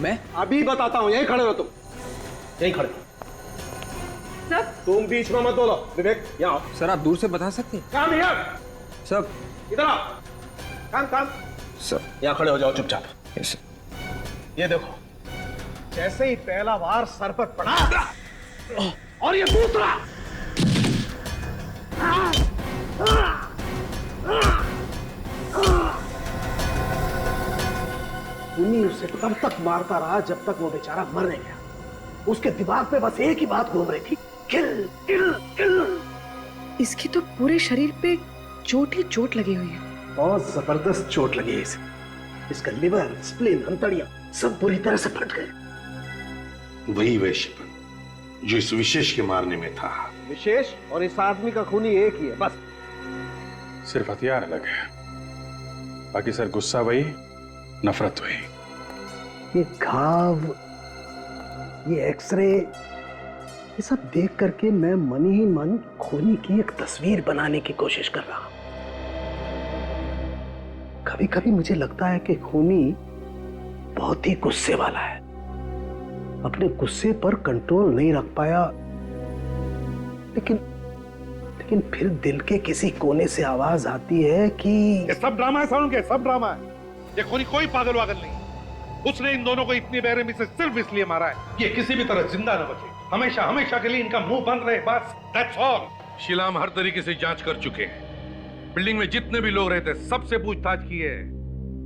मैं अभी बताता हूँ, यहीं खड़े हो तुम, यहीं खड़े। सर तुम बीच में मत बोलो। विवेक यहाँ आओ। सर आप दूर से बता सकते हैं? काम हियर, सर इधर आओ। काम काम। सर यहाँ खड़े हो जाओ चुपचाप। Yes sir. ये देखो, जैसे ही पहला वार सर पर पड़ा और ये दूसरा, खूनी उसे तब तक मारता रहा जब तक वो बेचारा मर नहीं गया। उसके दिमाग पे बस एक ही बात घूम रही थी, किल किल किल। इसकी तो पूरे शरीर पे चोट ही चोट लगी हुई है। बहुत जबरदस्त चोट लगी है इसे। इसका लिवर, स्प्लीन, अंतड़ियां सब पूरी तरह से फट गए। वही वैश्यपन जो इस विशेष के मारने में था। विशेष और इस आदमी का खूनी एक ही है बस। सिर्फ हथियार अलग है, बाकी सर गुस्सा वही, नफरत वही। ये घाव, ये एक्सरे, ये सब देख करके मैं मन ही मन खूनी की एक तस्वीर बनाने की कोशिश कर रहा हूं। कभी कभी मुझे लगता है कि खूनी बहुत ही गुस्से वाला है, अपने गुस्से पर कंट्रोल नहीं रख पाया, लेकिन फिर दिल के किसी कोने से आवाज आती है कि ये सब ड्रामा है सर, उनके सब ड्रामा है। ये खूनी कोई पागल वागल नहीं। उसने इन दोनों को इतनी बेरहमी से सिर्फ इसलिए मारा है ये किसी भी तरह जिंदा न बचे, हमेशा हमेशा के लिए इनका मुंह बंद रहे, बस दैट्स ऑल। शीला हम हर तरीके से जांच कर चुके हैं। बिल्डिंग में जितने भी लोग रहते सबसे पूछताछ की है।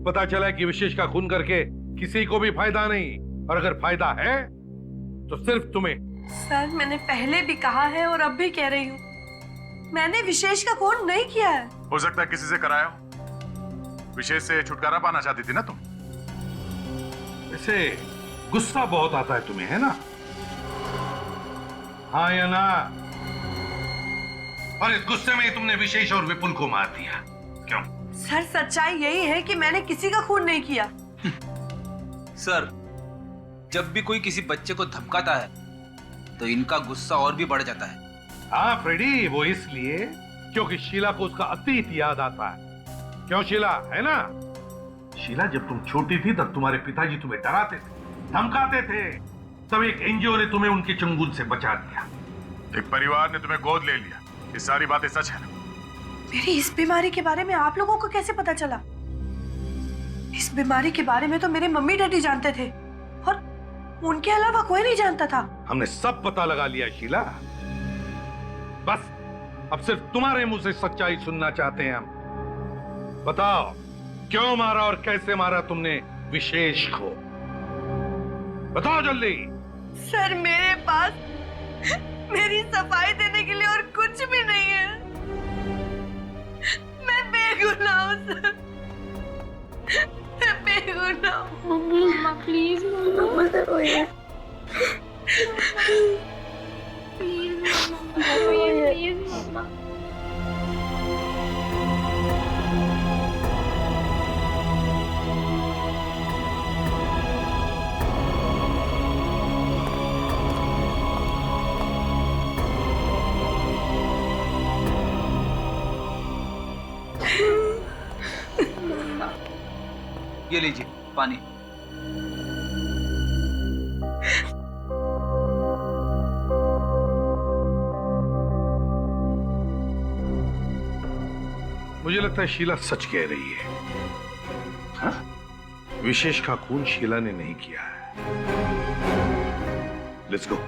पता चला है कि विशेष का खून करके किसी को भी फायदा नहीं, और अगर फायदा है तो सिर्फ तुम्हें। सर मैंने पहले भी कहा है और अब भी कह रही हूँ, मैंने विशेष का खून नहीं किया है। हो सकता है किसी से कराया हो। विशेष से छुटकारा पाना चाहती थी ना तुम? वैसे गुस्सा बहुत आता है तुम्हें, है ना? हाँ या ना? और इस गुस्से में तुमने विशेष और विपुल को मार दिया, क्यों? सर सच्चाई यही है कि मैंने किसी का खून नहीं किया। सर जब भी कोई किसी बच्चे को धमकाता है तो इनका गुस्सा और भी बढ़ जाता है। हाँ फ्रेडी, वो इसलिए क्योंकि शीला को उसका अतीत याद आता है। क्यों शीला, है ना? शीला जब तुम छोटी थी तब तुम्हारे पिताजी तुम्हें डराते थे, धमकाते थे, तब एक एनजीओ ने तुम्हें उनके चंगुल से बचा दिया। एक परिवार ने तुम्हें गोद ले लिया, ये सारी बातें सच है ना? मेरी इस बीमारी के बारे में आप लोगों को कैसे पता चला? इस बीमारी के बारे में तो मेरे मम्मी डैडी जानते थे और उनके अलावा कोई नहीं जानता था। हमने सब पता लगा लिया शीला, बस अब सिर्फ तुम्हारे मुंह से सच्चाई सुनना चाहते हैं हम। बताओ क्यों मारा और कैसे मारा तुमने विशेष को? बताओ जल्दी। सर मेरे पास मेरी सफाई देने के लिए और कुछ भी नहीं है। मैं बेगुनाह हूं सर, मैं बेगुनाह हूं। मम्मा प्लीज, मम्मा मत रोइए प्लीज, मम्मा रोइए प्लीज मम्मा। ये लीजिए पानी। मुझे लगता है शीला सच कह रही है। हाँ? विशेष का खून शीला ने नहीं किया है। Let's go.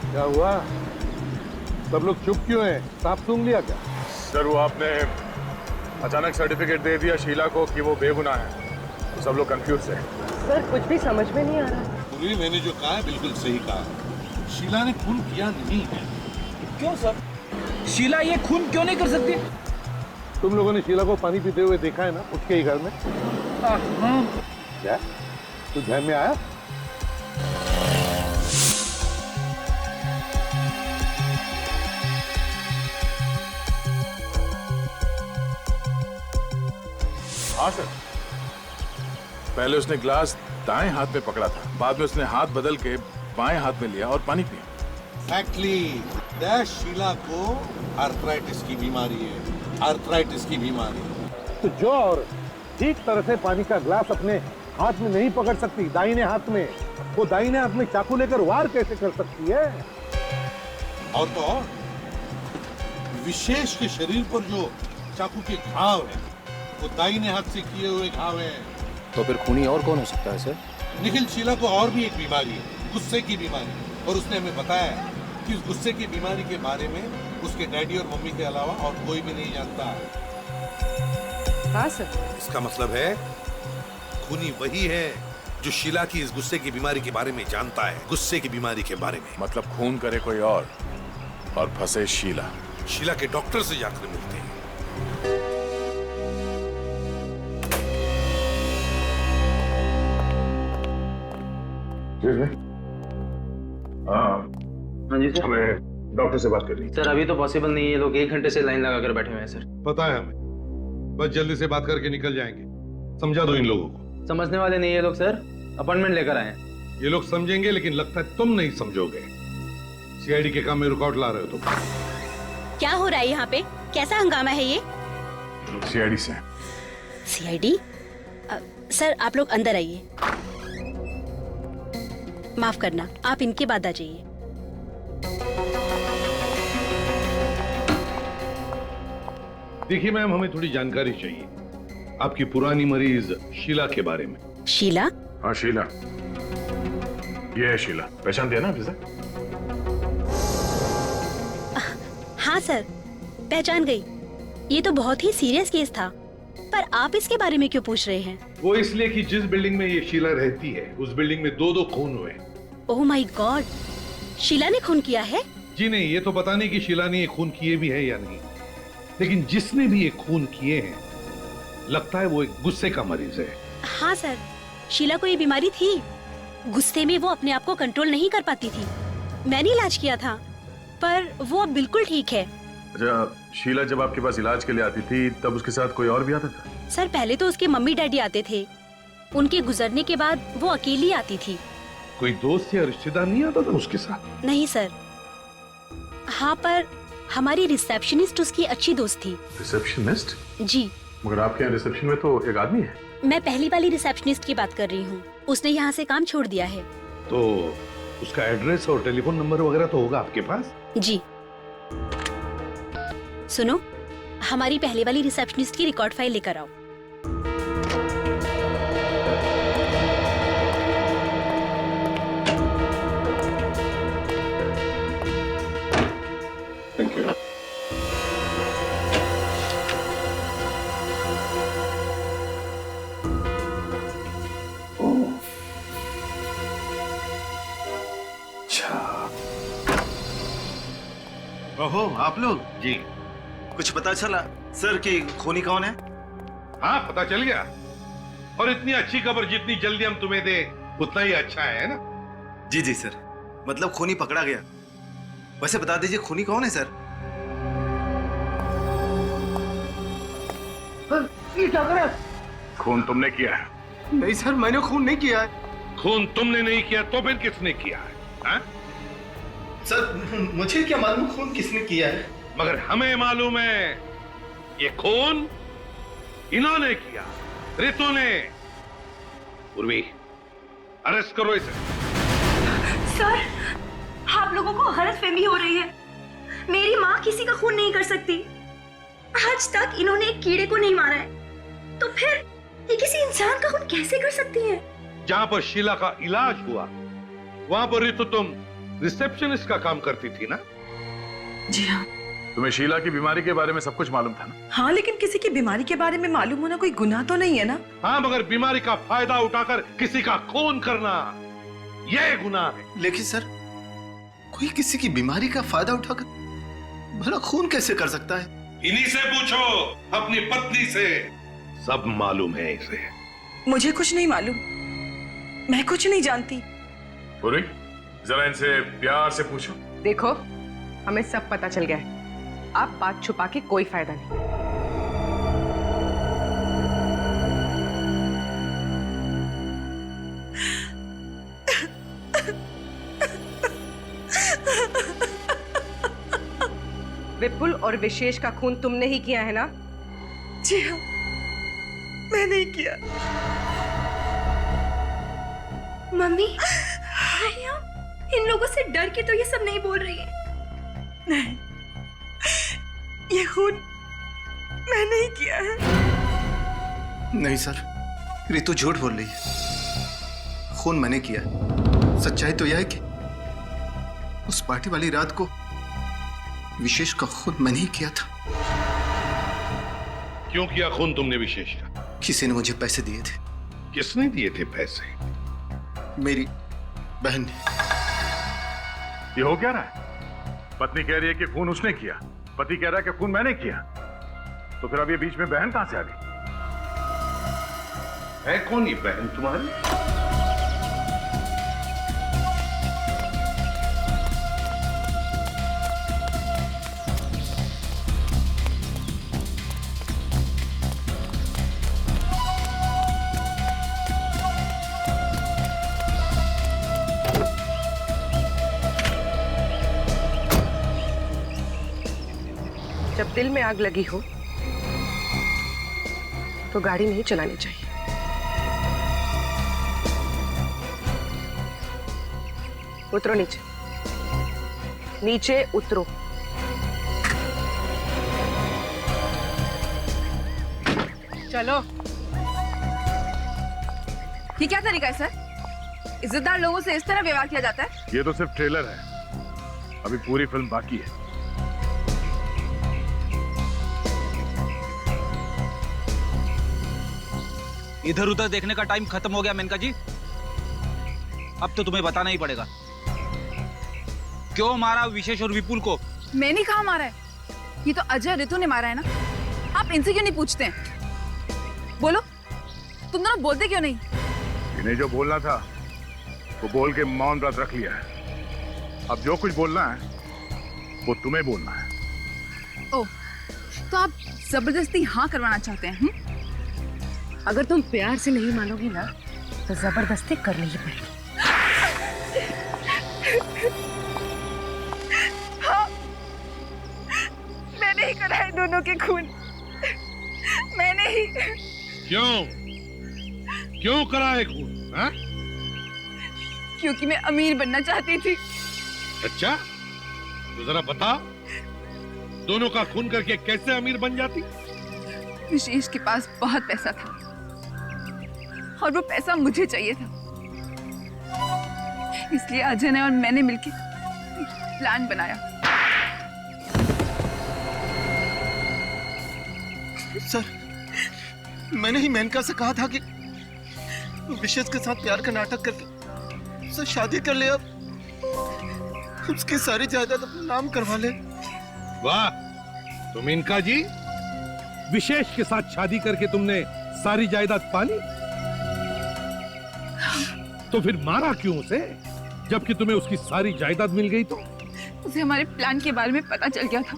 क्या हुआ? सब लोग चुप क्यों हैं? सांप सूंघ लिया क्या? सर वो आपने अचानक सर्टिफिकेट दे दिया शीला को कि वो बेगुनाह है, तो सब लोग कंफ्यूज है। सर कुछ भी समझ में नहीं आ रहा। पूरी मैंने जो कहा है बिल्कुल सही कहा। शीला ने खून किया नहीं है। क्यों सर? शीला ये खून क्यों नहीं कर सकती? तुम लोगों ने शीला को पानी पीते हुए देखा है ना उसके ही घर में? हाँ। क्या तू ध्यान में आया? हाँ सर। पहले उसने ग्लास दाएं हाथ में पकड़ा था, बाद में उसने हाथ बदल के बाएं हाथ में लिया और पानी पिया। एक्चुअली दैट शीला को आर्थराइटिस की बीमारी है, आर्थराइटिस की बीमारी। तो जो औरत ठीक तरह से पानी का ग्लास अपने हाथ में नहीं पकड़ सकती दाहिने हाथ में, वो दाहिने हाथ में चाकू लेकर वार कैसे कर सकती है? और तो और विशेष के शरीर पर जो चाकू के घाव है वो दाहिने हाथ से किए हुए घाव हैं। तो फिर खूनी और कौन हो सकता है सर? निखिल, शीला को और भी एक बीमारी है, गुस्से की बीमारी, और उसने हमें बताया है कि उस गुस्से की बीमारी के बारे में उसके डैडी और मम्मी के अलावा और कोई भी नहीं जानता। हाँ सर। इसका मतलब है खूनी वही है जो शीला की इस गुस्से की बीमारी के बारे में जानता है, गुस्से की बीमारी के बारे में। मतलब खून करे कोई और फंसे शीला। शीला के डॉक्टर से जाकर मिलते हैं। हाँ जी सर, हमें डॉक्टर से बात करनी है। सर अभी तो पॉसिबल नहीं है, लोग 1 घंटे से लाइन लगा कर बैठे हुए हैं सर। पता है हमें, बस जल्दी से बात करके निकल जाएंगे। समझा दो इन लोगों को। समझने वाले नहीं है लोग सर, अपॉइंटमेंट लेकर आए हैं। ये लोग समझेंगे लेकिन लगता है तुम नहीं समझोगे। सीआईडी के काम में रुकावट ला रहे हो तुम। क्या हो रहा है यहाँ पे? कैसा हंगामा है ये? सीआईडी से। सीआईडी? सर आप लोग अंदर आइए। माफ करना, आप इनके बाद आ जाइए। देखिए मैम, हमें थोड़ी जानकारी चाहिए आपकी पुरानी मरीज शीला के बारे में। शीला? हाँ शीला, ये है शीला। पहचान दिया ना अभी तक? हाँ सर, पहचान गई। ये तो बहुत ही सीरियस केस था, पर आप इसके बारे में क्यों पूछ रहे हैं? वो इसलिए कि जिस बिल्डिंग में ये शीला रहती है उस बिल्डिंग में 2 खून हुए। ओह माय गॉड, शीला ने खून किया है? जी नहीं, ये तो पता नहीं कि शीला ने ये खून किए भी है या नहीं, लेकिन जिसने भी ये खून किए हैं लगता है वो एक गुस्से का मरीज है। हाँ सर, शीला को ये बीमारी थी। गुस्से में वो अपने आप को कंट्रोल नहीं कर पाती थी। मैंने इलाज किया था, पर वो अब बिल्कुल ठीक है। अच्छा, शीला जब आपके पास इलाज के लिए आती थी तब उसके साथ कोई और भी आता था? सर पहले तो उसके मम्मी डैडी आते थे, उनके गुजरने के बाद वो अकेली आती थी। कोई दोस्त या रिश्तेदार नहीं आता था उसके साथ? नहीं सर। हाँ, पर हमारी रिसेप्शनिस्ट उसकी अच्छी दोस्त थी। रिसेप्शनिस्ट? जी। मगर आपके यहाँ रिसेप्शन में तो एक आदमी है। मैं पहली वाली रिसेप्शनिस्ट की बात कर रही हूँ, उसने यहाँ से काम छोड़ दिया है। तो उसका एड्रेस और टेलीफोन नंबर वगैरह तो होगा आपके पास? जी। सुनो, हमारी पहले वाली रिसेप्शनिस्ट की रिकॉर्ड फाइल लेकर आओ। Thank you. ओहो, आप लोग? जी। कुछ पता चला सर कि खूनी कौन है? हाँ, पता चल गया। और इतनी अच्छी खबर जितनी जल्दी हम तुम्हें दे उतना ही अच्छा है ना? जी जी सर, मतलब खूनी पकड़ा गया। वैसे बता दीजिए खूनी कौन है सर? ये क्या कर रहे हैं? खून तुमने किया है? नहीं सर, मैंने खून नहीं किया है। खून तुमने नहीं किया तो फिर किसने किया है? हा? सर मुझे क्या मालूम खून किसने किया है। मगर हमें मालूम है ये खून इन्होंने किया, रितु ने। उर्वी, अरेस्ट करो इसे। सर, आप लोगों को गलतफहमी हो रही है। मेरी माँ किसी का खून नहीं कर सकती। आज तक इन्होंने एक कीड़े को नहीं मारा है, तो फिर ये किसी इंसान का खून कैसे कर सकती है? जहाँ पर शीला का इलाज हुआ वहां पर रितु तुम रिसेप्शनिस्ट का काम करती थी ना? जी हाँ। तुम्हें शीला की बीमारी के बारे में सब कुछ मालूम था ना? हाँ, लेकिन किसी की बीमारी के बारे में मालूम होना कोई गुनाह तो नहीं है ना? हाँ, मगर बीमारी का फायदा उठाकर किसी का खून करना यह गुनाह है। लेकिन सर, कोई किसी की बीमारी का फायदा उठाकर भला खून कैसे कर सकता है? इन्हीं से पूछो, अपनी पत्नी से। सब मालूम है इसे। मुझे कुछ नहीं मालूम, मैं कुछ नहीं जानती। पूरी, जरा इनसे प्यार से पूछो। देखो, हमें सब पता चल गया है। आप बात छुपा के कोई फायदा नहीं। विपुल और विशेष का खून तुमने ही किया है ना? जी हाँ, मैंने ही किया। मम्मी, भैया इन लोगों से डर के तो ये सब नहीं बोल रही है। नहीं, ये खून मैंने ही किया है। नहीं सर, रितु झूठ बोल रही है। खून मैंने किया। सच्चाई तो यह है कि उस पार्टी वाली रात को विशेष का खून मैंने ही किया था। क्यों किया खून तुमने विशेष का? किसी ने मुझे पैसे दिए थे। किसने दिए थे पैसे? मेरी बहन ने। ये हो क्या रहा है? पत्नी कह रही है कि खून उसने किया, पति कह रहा है कि खून मैंने किया। तो फिर अब ये बीच में बहन कहां से आ गई? है कौन ये बहन तुम्हारी? जब दिल में आग लगी हो तो गाड़ी नहीं चलानी चाहिए। उतरो नीचे, नीचे उतरो। चलो। ये क्या तरीका है सर? इज्जतदार लोगों से इस तरह व्यवहार किया जाता है? ये तो सिर्फ ट्रेलर है, अभी पूरी फिल्म बाकी है। इधर उधर देखने का टाइम खत्म हो गया मेनका जी। अब तो तुम्हें बताना ही पड़ेगा, क्यों मारा विशेष और विपुल को? मैंने कहा मारा है? ये तो अजय रितु ने मारा है ना। आप इनसे क्यों नहीं पूछते हैं? बोलो, तुम दोनों बोलते क्यों नहीं? इन्हें जो बोलना था वो बोल के मौन व्रत रख लिया है। अब जो कुछ बोलना है वो तुम्हें बोलना है। ओह, तो आप जबरदस्ती हाँ करवाना चाहते हैं? अगर तुम प्यार से नहीं मानोगी ना तो जबरदस्ती करनी ही पड़ेगी। हाँ, मैंने ही करा है दोनों के खून। मैंने ही। क्यों करा है खून? हाँ? क्योंकि मैं अमीर बनना चाहती थी। अच्छा, तो जरा बता, दोनों का खून करके कैसे अमीर बन जाती? विशेष के पास बहुत पैसा था और वो पैसा मुझे चाहिए था, इसलिए अजय ने और मैंने मिलकर प्लान बनाया। सर, मैंने ही मेनका से कहा था कि विशेष के साथ प्यार का नाटक करके उससे शादी कर ले, अब उसकी सारी जायदाद अपना नाम करवा ले। वाह, तो मेनका जी, विशेष के साथ शादी करके तुमने सारी जायदाद पा ली? तो फिर मारा क्यों उसे, जबकि तुम्हें उसकी सारी जायदाद मिल गई? तो उसे हमारे प्लान के बारे में पता चल गया था।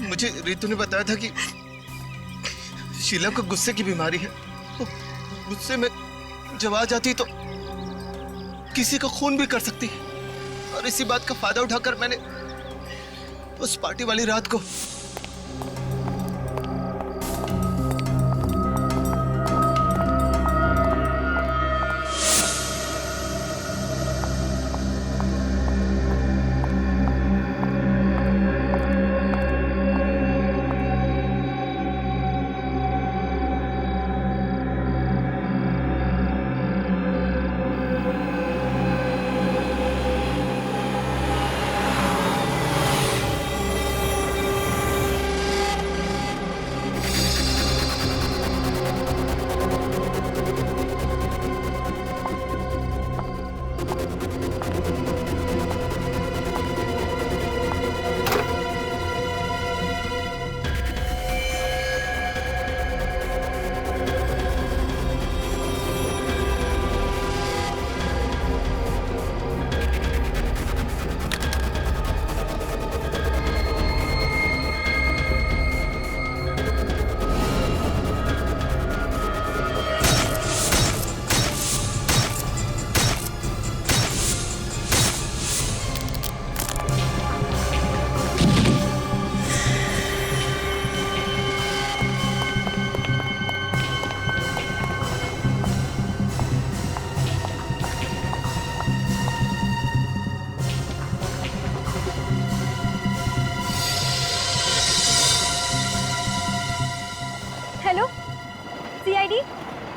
मुझे रितु ने बताया था कि शीला को गुस्से की बीमारी है, तो गुस्से में जब आ जाती तो किसी का खून भी कर सकती है। और इसी बात का फायदा उठाकर मैंने उस पार्टी वाली रात को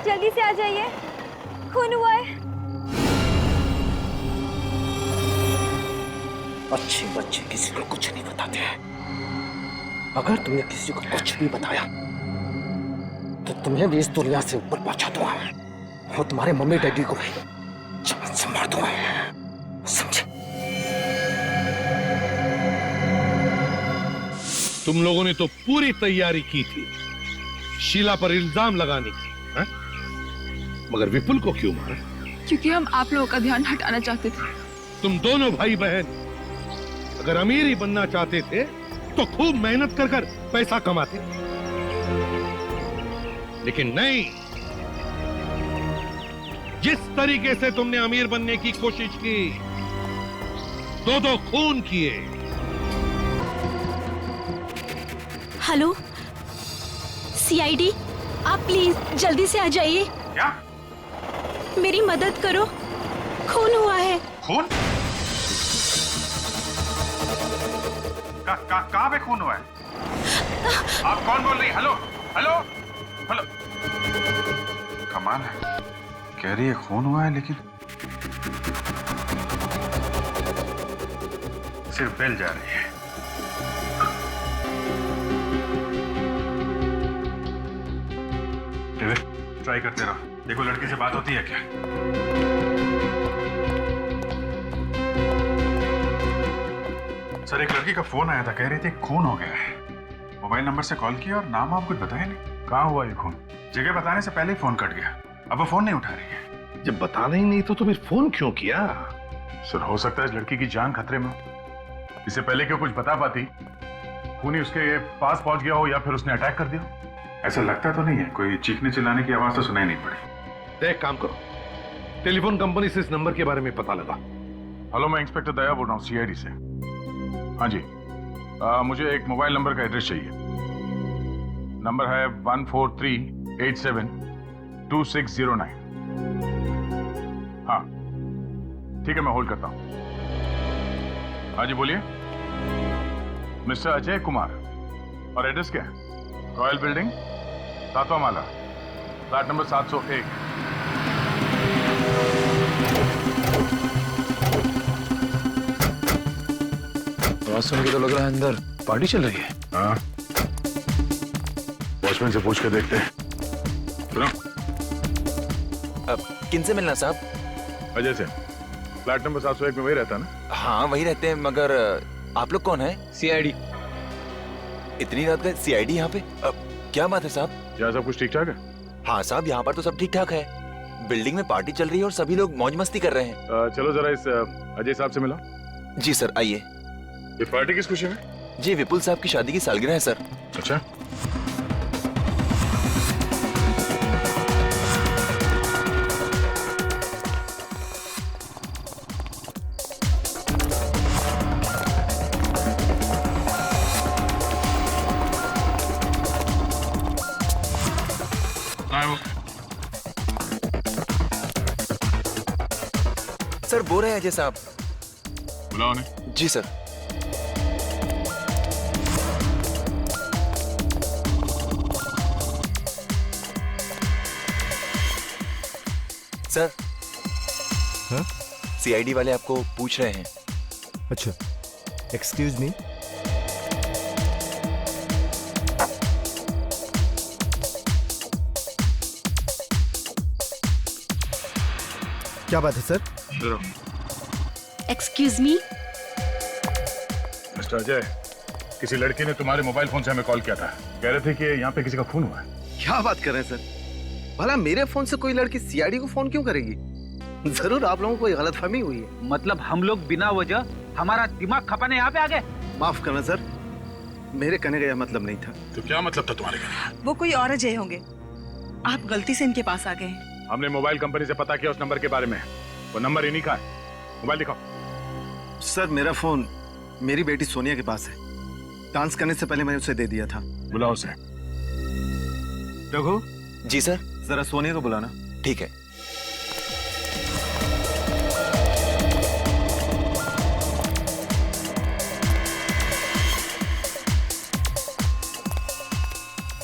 जल्दी से आ जाइए, खून हुआ है। अच्छे बच्चे किसी को कुछ नहीं बताते हैं। अगर तुमने किसी को कुछ भी बताया तो तुम्हें भी इस दुनिया से ऊपर पहुंचा दूंगा और तुम्हारे मम्मी डैडी को भी जान से मार दूंगा, समझे? तुम लोगों ने तो पूरी तैयारी की थी शीला पर इल्जाम लगाने की, है? मगर विपुल को क्यों मारा? क्योंकि हम आप लोगों का ध्यान हटाना चाहते थे। तुम दोनों भाई बहन अगर अमीर ही बनना चाहते थे तो खूब मेहनत कर कर पैसा कमाते, लेकिन नहीं। जिस तरीके से तुमने अमीर बनने की कोशिश की, दो खून किए। हेलो सीआईडी, आप प्लीज जल्दी से आ जाइए। क्या? मेरी मदद करो, खून हुआ है। खून? कहाँ पे खून हुआ है? आप कौन बोल रही? Hello hello hello. कमाल है, कह रही है खून हुआ है लेकिन सिर्फ बेल जा रही है। ट्राई करते रहो, देखो लड़की से बात होती है क्या। सर एक लड़की का फोन आया था, कह रही थी खून हो गया है। मोबाइल नंबर से कॉल किया और नाम आप कुछ बताया नहीं। कहाँ हुआ ये खून? जगह बताने से पहले ही फोन कट गया, अब वो फोन नहीं उठा रही है। जब बताना ही नहीं तो फिर फोन क्यों किया? सर हो सकता है इस लड़की की जान खतरे में हो। इससे पहले क्यों कुछ बता पाती, खून ही उसके पास पहुंच गया हो या फिर उसने अटैक कर दिया। ऐसा लगता तो नहीं है, कोई चीखने चिल्लाने की आवाज तो सुनाई नहीं पड़ी। एक काम करो, टेलीफोन कंपनी से इस नंबर के बारे में पता लगा। हेलो, मैं इंस्पेक्टर दया बोल रहा हूँ सीआईडी से। हाँ जी, मुझे एक मोबाइल नंबर का एड्रेस चाहिए। नंबर है 143872609। हाँ ठीक है, मैं होल्ड करता हूँ। हाँ जी बोलिए। मिस्टर अजय कुमार, और एड्रेस क्या है? रॉयल बिल्डिंग, 7वां माला, फ्लैट नंबर 701। आवाज सुन के तो लग रहा है अंदर पार्टी चल रही है। हाँ, वॉचमैन से पूछ के देखते हैं। सुनो, किनसे मिलना साहब? अजय से। फ्लैट नंबर 701 में वही रहता है ना? हाँ वही रहते हैं, मगर आप लोग कौन है? सीआईडी। इतनी रात का सीआईडी यहाँ पे? क्या बात है साहब? क्या सब कुछ ठीक ठाक है? हाँ साहब, यहाँ पर तो सब ठीक ठाक है। बिल्डिंग में पार्टी चल रही है और सभी लोग मौज मस्ती कर रहे हैं। चलो जरा इस अजय साहब से मिलो। जी सर, आइए। ये पार्टी किस खुशी में? जी विपुल साहब की शादी की सालगिरह है सर। अच्छा, सर बोल रहे हैं अजय साहब। बुलाओ उन्हें। जी सर। सर, हाँ? सीआईडी वाले आपको पूछ रहे हैं। अच्छा, एक्सक्यूज मी। क्या बात है sir? Excuse me. Mister Ajay, किसी लड़की ने तुम्हारे मोबाइल फोन से हमें कॉल किया था, कह रहे थे कि यहाँ पे किसी का खून हुआ है। क्या बात कर रहे हैं सर? भला मेरे फोन से कोई लड़की सीआईडी को फोन क्यों करेगी? जरूर आप लोगों को कोई गलतफहमी हुई है। मतलब हम लोग बिना वजह हमारा दिमाग खपाने यहाँ पे आ गए? माफ करना सर, मेरे कहने का यह मतलब नहीं था। तो क्या मतलब था तुम्हारे कहने? वो कोई और अजय होंगे, आप गलती से इनके पास आ गए। हमने मोबाइल कंपनी से पता किया उस नंबर के बारे में, वो नंबर इन्हीं का है। मोबाइल दिखाओ। सर मेरा फोन मेरी बेटी सोनिया के पास है। डांस करने से पहले मैंने उसे दे दिया था। बुलाओ उसे। रघु। जी सर। जरा सोनिया को बुलाना। ठीक है।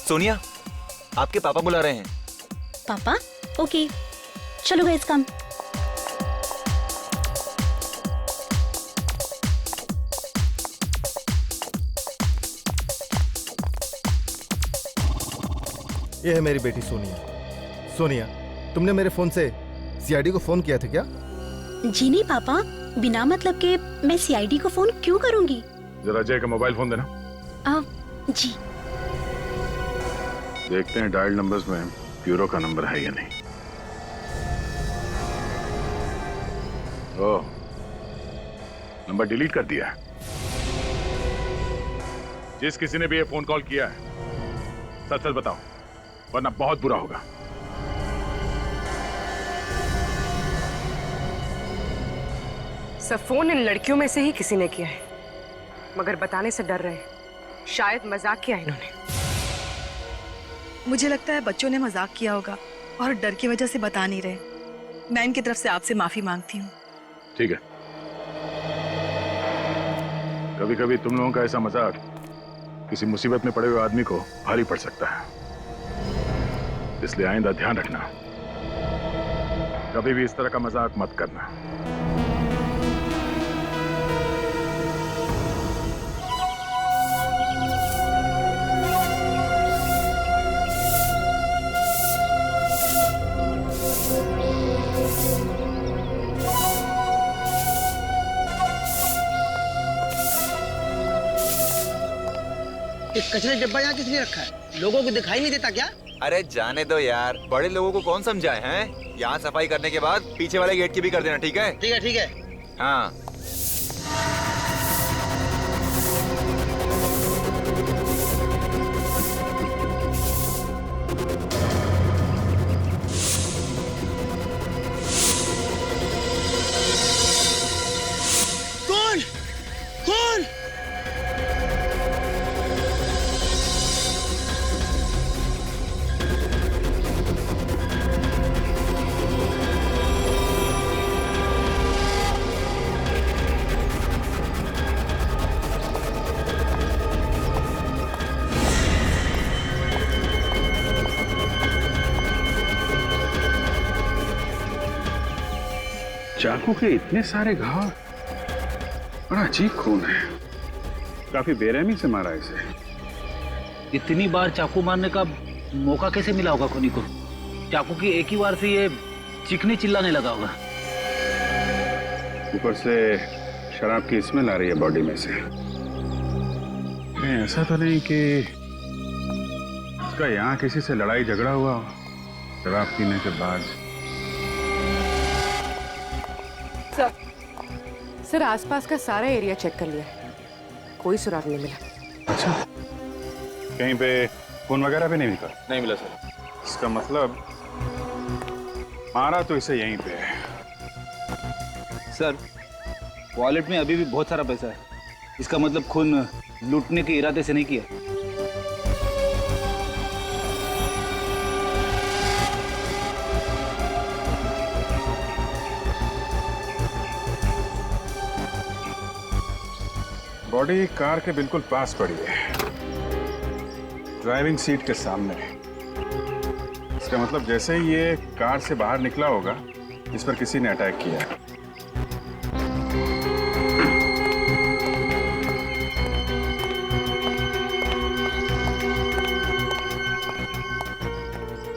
सोनिया, आपके पापा बुला रहे हैं। पापा? ओके, चलो गाइस कम। ये है मेरी बेटी सोनिया। सोनिया, तुमने मेरे फोन से सीआईडी को फोन किया था क्या? जी नहीं पापा, बिना मतलब के मैं सीआईडी को फोन क्यों करूंगी? जरा अजय का मोबाइल फोन देना। जी। देखते हैं डायल नंबर्स में ब्यूरो का नंबर है या नहीं। ओह, नंबर डिलीट कर दिया है। जिस किसी ने भी ये फोन कॉल किया है, सच सच बताओ, वरना बहुत बुरा होगा। सब फोन इन लड़कियों में से ही किसी ने किया है, मगर बताने से डर रहे हैं। शायद मजाक किया इन्होंने। मुझे लगता है बच्चों ने मजाक किया होगा और डर की वजह से बता नहीं रहे। मैं इनकी तरफ से आपसे माफी मांगती हूँ। ठीक है, कभी कभी तुम लोगों का ऐसा मजाक किसी मुसीबत में पड़े हुए आदमी को भारी पड़ सकता है, इसलिए आइंदा ध्यान रखना, कभी भी इस तरह का मजाक मत करना। कचरे डब्बा यहाँ किसने रखा है? लोगों को दिखाई नहीं देता क्या? अरे जाने दो यार, बड़े लोगों को कौन समझाए हैं? यहाँ सफाई करने के बाद पीछे वाले गेट की भी कर देना, ठीक है? ठीक है, ठीक है। हाँ। कौन? कौन? चाकू के इतने सारे घाव, बड़ा अजीब खून है। काफी बेरहमी से मारा इसे। इतनी बार चाकू मारने का मौका कैसे मिला होगा खूनी को? चाकू की एक ही बार से ये चीखने चिल्लाने लगा होगा। ऊपर से शराब की स्मेल आ रही है बॉडी में से। नहीं, ऐसा तो नहीं कि उसका यहाँ किसी से लड़ाई झगड़ा हुआ हो शराब पीने के बाद। सर आसपास का सारा एरिया चेक कर लिया, कोई सुराग नहीं मिला। अच्छा, कहीं पे फोन वगैरह भी नहीं मिला? नहीं मिला सर। इसका मतलब मारा तो इसे यहीं पे है। सर, वॉलेट में अभी भी बहुत सारा पैसा है। इसका मतलब खून लूटने के इरादे से नहीं किया। बॉडी कार के बिल्कुल पास पड़ी है, ड्राइविंग सीट के सामने। इसका मतलब जैसे ही ये कार से बाहर निकला होगा, इस पर किसी ने अटैक किया है।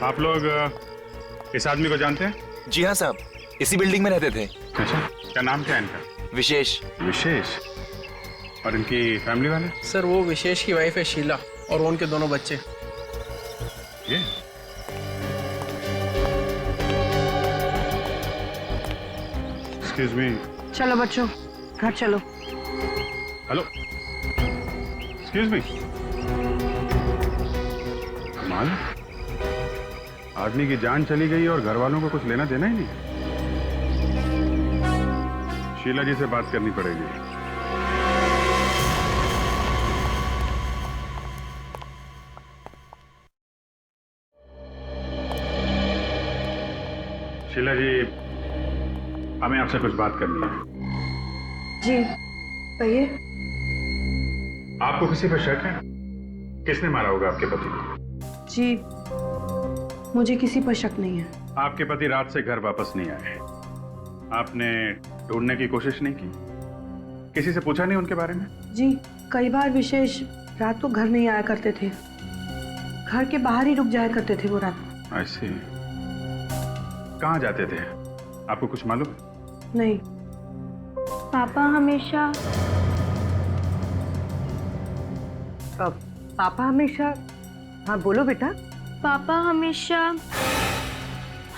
आप लोग इस आदमी को जानते हैं? जी हाँ साहब, इसी बिल्डिंग में रहते थे। अच्छा, क्या नाम क्या है इनका? विशेष। विशेष? और इनकी फैमिली वाले? सर वो विशेष की वाइफ है शीला और उनके दोनों बच्चे। ये एक्सक्यूज मी। चलो बच्चों, घर चलो। Hello, excuse me. कमाल, आदमी की जान चली गई और घर वालों को कुछ लेना देना ही नहीं। शीला जी से बात करनी पड़ेगी। शीला जी, हमें आपसे कुछ बात करनी है। जी कहिए। आपको किसी पर शक है? किसने मारा होगा आपके पति को? जी मुझे किसी पर शक नहीं है। आपके पति रात से घर वापस नहीं आए, आपने ढूंढने की कोशिश नहीं की? किसी से पूछा नहीं उनके बारे में? जी कई बार विशेष रात को घर नहीं आया करते थे, घर के बाहर ही रुक जाया करते थे वो रात को। ऐसे कहाँ जाते थे, आपको कुछ मालूम? नहीं। पापा हमेशा पापा हमेशा, हाँ बोलो बेटा। पापा हमेशा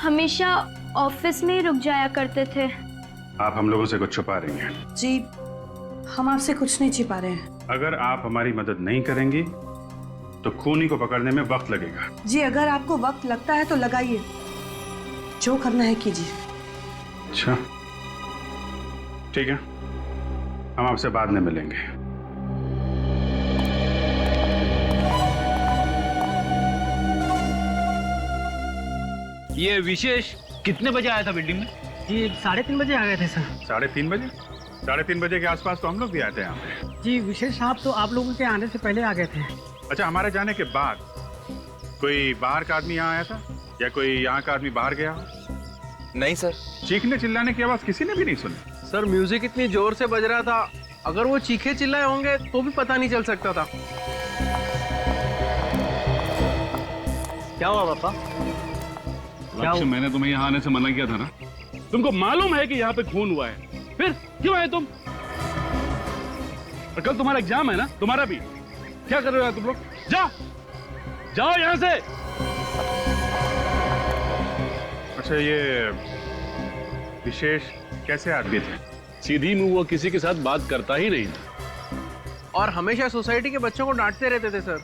हमेशा ऑफिस में ही रुक जाया करते थे। आप हम लोगों से कुछ छुपा रही हैं। जी हम आपसे कुछ नहीं छिपा रहे हैं। अगर आप हमारी मदद नहीं करेंगी तो खूनी को पकड़ने में वक्त लगेगा। जी अगर आपको वक्त लगता है तो लगाइए, जो करना है कीजिए। अच्छा ठीक है, हम आपसे बाद में मिलेंगे। ये विशेष कितने बजे आया था बिल्डिंग में? जी 3:30 बजे आ गए थे सर। 3:30 बजे? 3:30 बजे के आसपास तो हम लोग भी आते हैं यहाँ पे। जी विशेष साहब तो आप लोगों के आने से पहले आ गए थे। अच्छा, हमारे जाने के बाद कोई बाहर का आदमी यहाँ आया था या कोई यहाँ का आदमी बाहर गया? नहीं सर। चीखने चिल्लाने की आवाज किसी ने भी नहीं सुनी। सर म्यूजिक इतनी जोर से बज रहा था, अगर वो चीखे चिल्लाए होंगे तो भी पता नहीं चल सकता था। क्या हुआ पापा? लक्ष्य, मैंने तुम्हें यहाँ आने से मना किया था ना? तुमको मालूम है कि यहाँ पे खून हुआ है, फिर क्यों आए तुम? और कल तुम्हारा एग्जाम है ना, तुम्हारा भी। क्या कर रहे हो तुम लोग? जाओ जाओ यहाँ से। अच्छा, ये विशेष कैसे आदमी थे? सीधी मुंह वो किसी के साथ बात करता ही नहीं था और हमेशा सोसाइटी के बच्चों को डांटते रहते थे सर।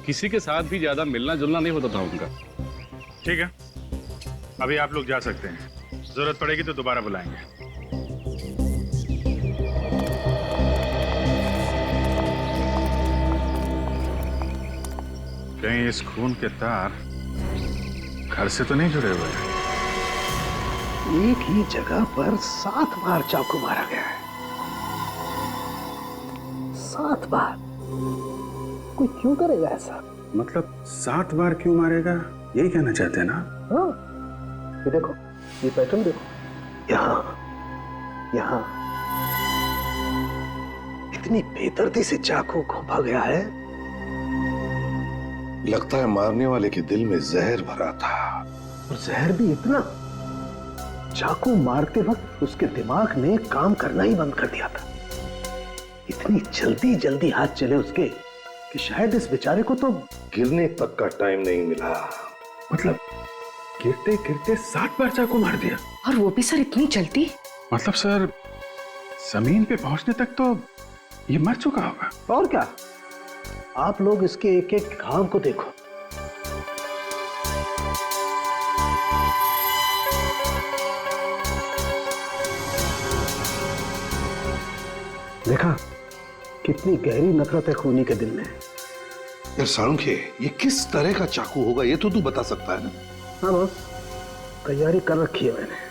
किसी के साथ भी ज्यादा मिलना जुलना नहीं होता था उनका। ठीक है, अभी आप लोग जा सकते हैं, जरूरत पड़ेगी तो दोबारा बुलाएंगे। कहीं इस खून के तार घर से तो नहीं जुड़े हुए हैं? एक ही जगह पर 7 बार चाकू मारा गया है। 7 बार। कोई क्यों करेगा ऐसा? मतलब 7 बार क्यों मारेगा, यही कहना चाहते हैं ना? हाँ, ये देखो, ये पैटर्न देखो, यहाँ यहाँ इतनी बेदर्दी से चाकू घोंपा गया है। लगता है मारने वाले के दिल में जहर भरा था। और जहर भी इतना, चाकू मारते वक्त उसके दिमाग ने काम करना ही बंद कर दिया था। इतनी जल्दी जल्दी हाथ चले उसके कि शायद इस बेचारे को तो गिरने तक का टाइम नहीं मिला। मतलब गिरते गिरते 7 बार चाकू मार दिया? और वो भी सर इतनी जल्दी? मतलब सर जमीन पे पहुंचने तक तो ये मर चुका होगा। और क्या, आप लोग इसके एक एक घाव को देखो। देखा कितनी गहरी नफरत है खूनी के दिल में। यार साळुंखे, ये किस तरह का चाकू होगा ये तो तू बता सकता है ना? हाँ बस, तैयारी कर रखी है मैंने।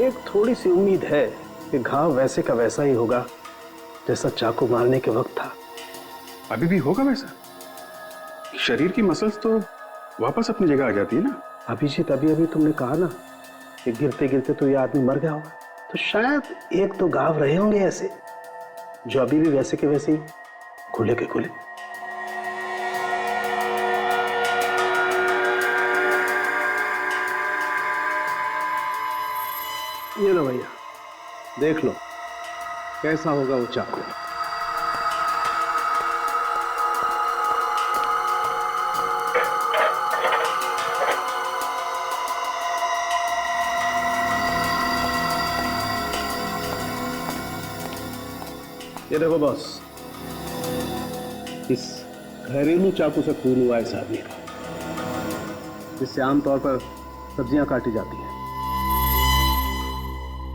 एक थोड़ी सी उम्मीद है कि घाव वैसे का वैसा ही होगा जैसा चाकू मारने के वक्त था। अभी भी होगा वैसा? शरीर की मसल्स तो वापस अपनी जगह आ जाती है ना? अभिजीत, अभी अभी तुमने कहा ना कि गिरते गिरते तो ये आदमी मर गया होगा, तो शायद एक तो घाव रहे होंगे ऐसे जो अभी भी वैसे के वैसे ही खुले के खुले। ये लो भैया, देख लो कैसा होगा वो चाकू। देखो बॉस, इस घरेलू चाकू से खून हुआ इस आदमी का, जिससे आमतौर पर सब्जियां काटी जाती हैं।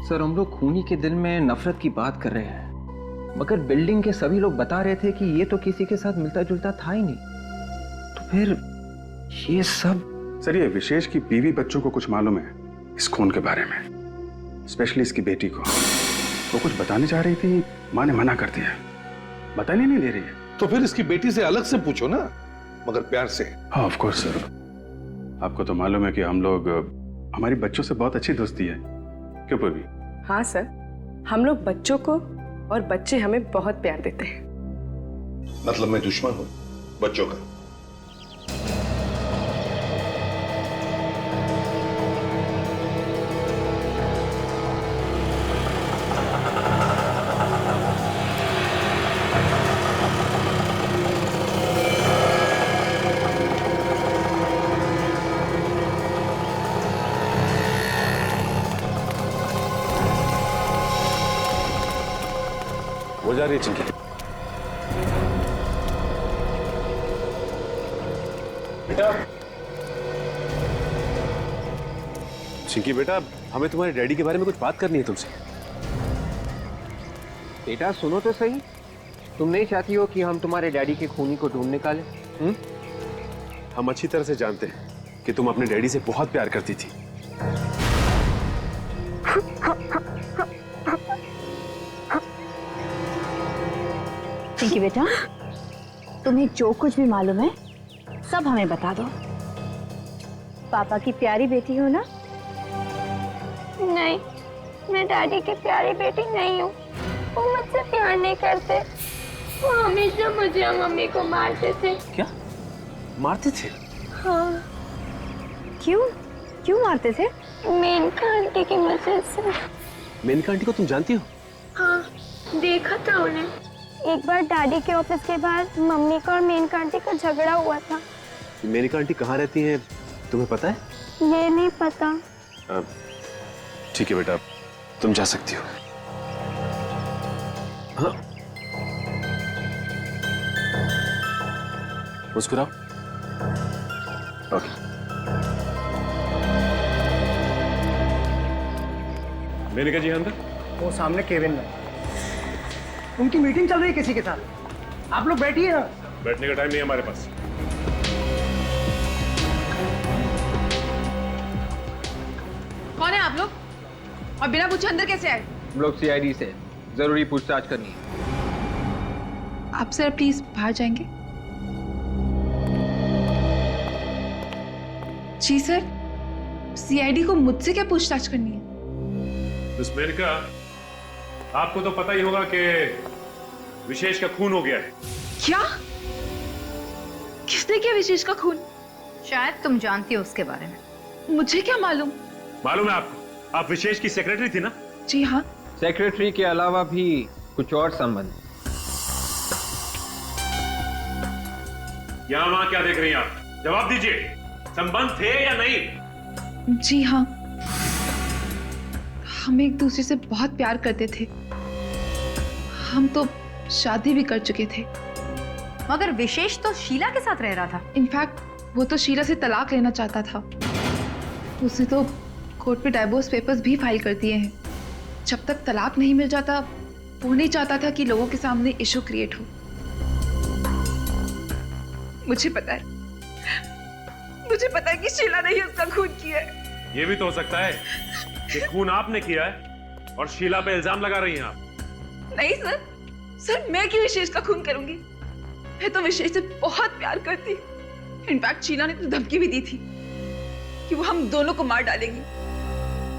सर, हम लोग खूनी के दिल में नफरत की बात कर रहे हैं, मगर बिल्डिंग के सभी लोग बता रहे थे कि ये तो किसी के साथ मिलता जुलता था ही नहीं, तो फिर ये सब। सर, ये विशेष की बीवी बच्चों को कुछ मालूम है इस खून के बारे में, स्पेशली इसकी बेटी को। वो कुछ बताने जा रही थी, माँ ने मना कर दिया, बताने नहीं दे रही है। तो फिर इसकी बेटी से अलग से पूछो ना, मगर प्यार से। हाँ, ऑफ कोर्स सर। आपको तो मालूम है कि हम लोग, हमारी बच्चों से बहुत अच्छी दोस्ती है, क्यों पूर्वी? हाँ सर, हम लोग बच्चों को और बच्चे हमें बहुत प्यार देते हैं। मतलब मैं दुश्मन हूँ बच्चों का? वो जा रही है चिंकी। बेटा, चिंकी बेटा, हमें तुम्हारे डैडी के बारे में कुछ बात करनी है तुमसे। बेटा सुनो तो सही, तुम नहीं चाहती हो कि हम तुम्हारे डैडी के खूनी को ढूंढ निकालें? हम अच्छी तरह से जानते हैं कि तुम अपने डैडी से बहुत प्यार करती थी। चिंकी बेटा, तुम्हें जो कुछ भी मालूम है सब हमें बता दो। पापा की प्यारी बेटी हो ना? नहीं, मैं डैडी की प्यारी बेटी नहीं हूँ। वो मुझसे प्यार नहीं करते, वो हमेशा मुझे और मम्मी को मारते थे। क्या मारते थे? हाँ। क्यों क्यों मारते थे? मेनका आंटी की वजह से। मेनका आंटी को तुम जानती हो? हाँ, देखा था उन्हें। एक बार डैडी के ऑफिस के बाहर मम्मी का और मेनका आंटी का झगड़ा हुआ था। मेनका आंटी कहाँ रहती हैं, तुम्हें पता है? ये नहीं पता। ठीक है बेटा, तुम जा सकती हो। हाँ, मुस्कुराओ। ओके। मेनका जी अंदर? वो सामने केबिन में। उनकी मीटिंग चल रही है किसी के साथ, आप लोग बैठिए ना। बैठने का टाइम नहीं है हमारे पास। कौन है आप लोग और बिना पूछे अंदर कैसे आए? हम लोग सीआईडी से जरूरी पूछताछ करनी है। आप सर प्लीज बाहर जाएंगे? जी सर, सीआईडी को मुझसे क्या पूछताछ करनी है? मिस मेनका, आपको तो पता ही होगा कि विशेष का खून हो गया है। क्या? किसने किया विशेष का खून? शायद तुम जानती हो उसके बारे में। मुझे क्या मालूम? मालूम है आपको? आप विशेष की सेक्रेटरी थी ना? जी हाँ। सेक्रेटरी के अलावा भी कुछ और संबंध? यहाँ वहां क्या देख रही हैं आप? जवाब दीजिए, संबंध थे या नहीं? जी हाँ, हम एक दूसरे से बहुत प्यार करते थे। हम तो शादी भी कर चुके थे। मगर विशेष तो शीला के साथ रह रहा था। इनफैक्ट वो तो शीला से तलाक लेना चाहता था। उसने तो कोर्ट पे डाइवोर्स पेपर्स भी फाइल कर दिए हैं। जब तक तलाक नहीं मिल जाता, वो नहीं चाहता था कि लोगों के सामने इशू क्रिएट हो। मुझे पता है कि शीला ने ही उसका खून किया है। ये भी तो हो सकता है कि खून आपने किया है और शीला पे इल्जाम लगा रही हैं आप। नहीं सर, मैं क्यों विशेष का खून करूंगी? मैं तो विशेष से बहुत प्यार करती। इनफैक्ट शीला ने तो धमकी भी दी थी कि वो हम दोनों को मार डालेगी।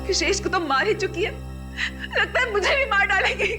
विशेष को तो मार ही चुकी है, लगता है मुझे भी मार डालेगी।